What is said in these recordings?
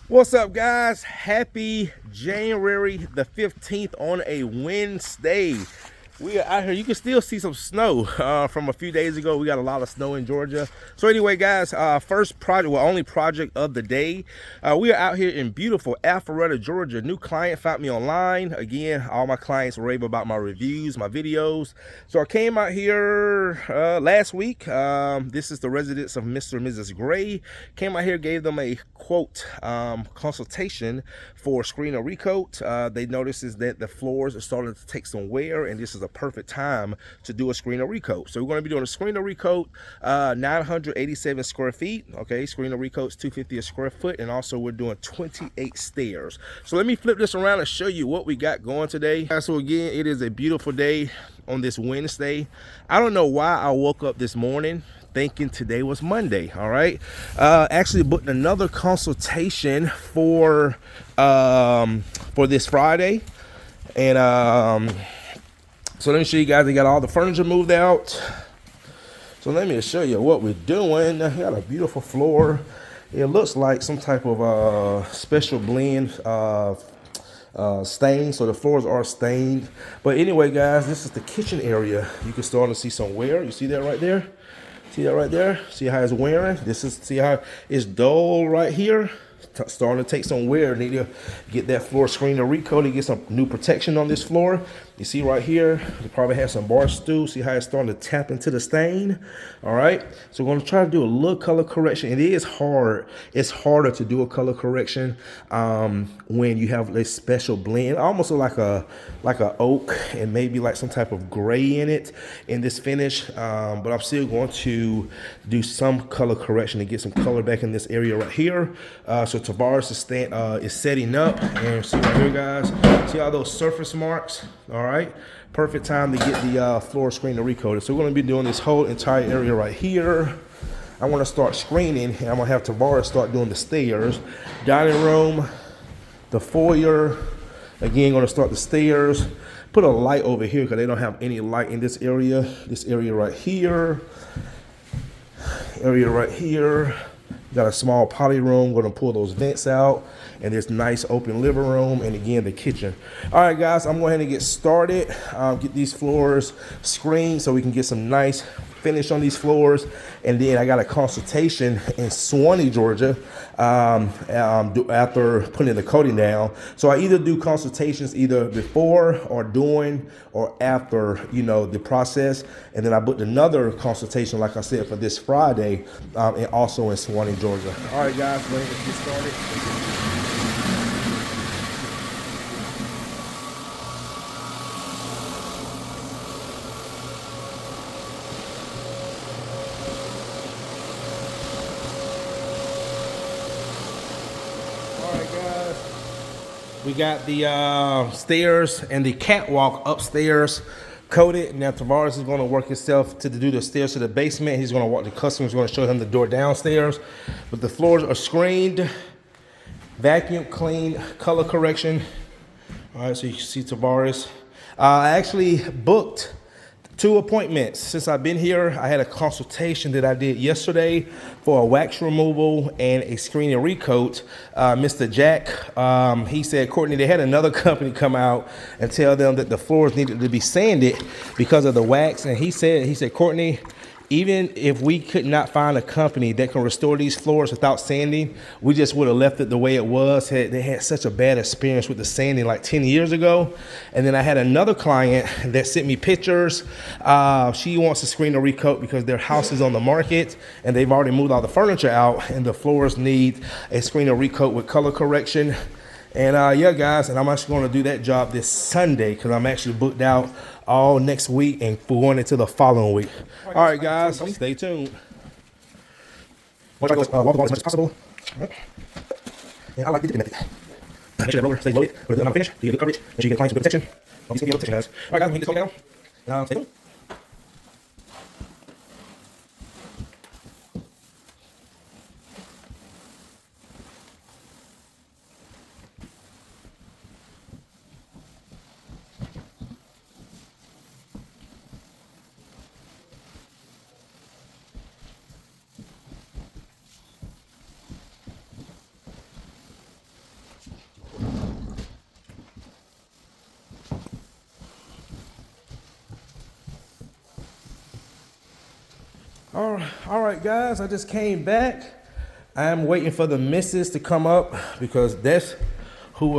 What's up, guys? Happy January the 15th on a Wednesday. We are out here. You can still see some snow from a few days ago. We got a lot of snow in Georgia. So anyway, guys, first project, well, only project of the day. We are out here in beautiful Alpharetta, Georgia. New client found me online. Again, all my clients rave about my reviews, my videos. So I came out here last week. This is the residence of Mr. and Mrs. Gray. Came out here, gave them a quote consultation for screen or recoat. They noticed is that the floors are starting to take some wear, and this is a perfect time to do a screen or recoat. So we're going to be doing a screen or recoat, 987 square feet. Okay, screen or recoat's 250 a square foot, and also we're doing 28 stairs. So let me flip this around and show you what we got going today. So again, it is a beautiful day on this Wednesday. I don't know why I woke up this morning thinking today was Monday. All right, actually booked another consultation for this Friday, and so let me show you guys. They got all the furniture moved out. So let me show you what we're doing. We got a beautiful floor. It looks like some type of special blend stain, so the floors are stained. But anyway, guys, this is the kitchen area. You can start to see some wear. You see that right there? See that right there? See how it's wearing? See how it's dull right here? Starting to take some wear. Need to get that floor screen to recoat to get some new protection on this floor. You see right here, it probably has some bar stool. See how it's starting to tap into the stain? All right, so we're gonna try to do a little color correction. It is hard. It's harder to do a color correction when you have a special blend, almost like a oak and maybe like some type of gray in it in this finish. But I'm still going to do some color correction to get some color back in this area right here. So Tavares is setting up, and see right here, guys. See all those surface marks? All right, perfect time to get the floor screen to recoat it. So we're going to be doing this whole entire area right here. I want to start screening, and I'm going to have Tavares start doing the stairs, dining room, the foyer. Again, going to start the stairs. Put a light over here because they don't have any light in this area. This area right here. Area right here. Got a small potty room. Going to pull those vents out, and this nice open living room, and again the kitchen. All right, guys, I'm going ahead and get started. Get these floors screened so we can get some nice finish on these floors. And then I got a consultation in Swanee, Georgia, after putting the coating down. So I either do consultations either before or during or after, you know, the process. And then I booked another consultation, like I said, for this Friday, and also in Swanee, Georgia. All right, guys, let's get started. We got the stairs and the catwalk upstairs coated. Now Tavares is going to work himself to do the stairs to the basement. He's going to walk the customer's going to show him the door downstairs. But the floors are screened, vacuum cleaned, color correction. All right, so you can see Tavares. I actually booked 2 appointments since I've been here. I had a consultation that I did yesterday for a wax removal and a screen and recoat. Mr. Jack, he said, Courtney, they had another company come out and tell them that the floors needed to be sanded because of the wax. And he said, Courtney, even if we could not find a company that can restore these floors without sanding, we just would have left it the way it was. They had such a bad experience with the sanding like 10 years ago. And then I had another client that sent me pictures. She wants to screen a recoat because their house is on the market and they've already moved all the furniture out, and the floors need a screen or recoat with color correction. And yeah, guys, and I'm actually going to do that job this Sunday because I'm actually booked out all next week and going into the following week. All right, guys, stay tuned. Want to try to go wall to wall as much as possible. All right. And I like the method. Make sure that roller stays loaded with the finish, so you get good coverage, and so you get clients with good protection. All these can be a protection, guys. All right, guys, we can get this going down. Stay tuned. All right, guys, I just came back. I'm waiting for the missus to come up because that's who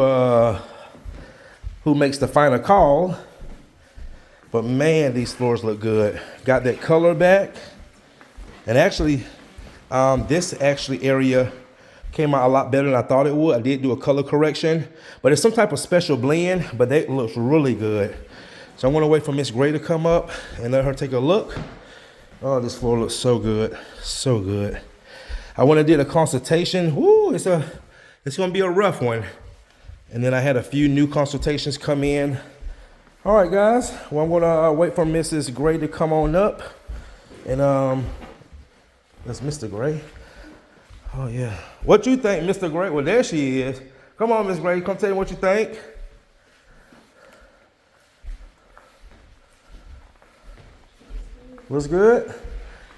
makes the final call. But man, these floors look good. Got that color back. And actually, this area came out a lot better than I thought it would. I did do a color correction, but it's some type of special blend, but that looks really good. So I'm gonna wait for Miss Gray to come up and let her take a look. Oh, this floor looks so good, so good. I went and did a consultation. Woo, it's gonna be a rough one. And then I had a few new consultations come in. All right, guys. Well, I'm gonna wait for Mrs. Gray to come on up. And that's Mr. Gray. Oh yeah. What you think, Mr. Gray? Well, there she is. Come on, Miss Gray. Come tell me what you think. Looks good.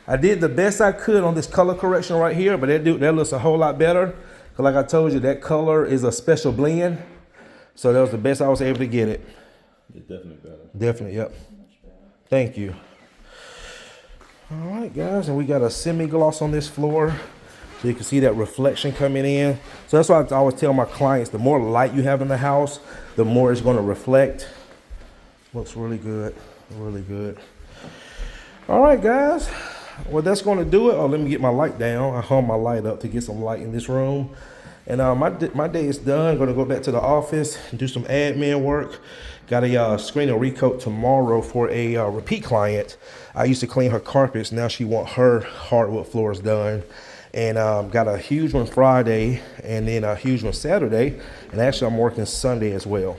I did the best I could on this color correction right here, but that looks a whole lot better. Cause like I told you, that color is a special blend. So that was the best I was able to get it. It's definitely better. Definitely, yep. Thank you. All right, guys, and we got a semi-gloss on this floor. So you can see that reflection coming in. So that's why I always tell my clients, the more light you have in the house, the more it's gonna reflect. Looks really good, really good. All right, guys. Well, that's going to do it. Oh, let me get my light down. I hung my light up to get some light in this room. And my day is done. Going to go back to the office and do some admin work. Got a screen and recoat tomorrow for a repeat client. I used to clean her carpets. Now she want her hardwood floors done. And got a huge one Friday and then a huge one Saturday. And actually, I'm working Sunday as well.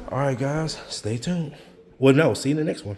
All right, guys, stay tuned. Well, no, see you in the next one.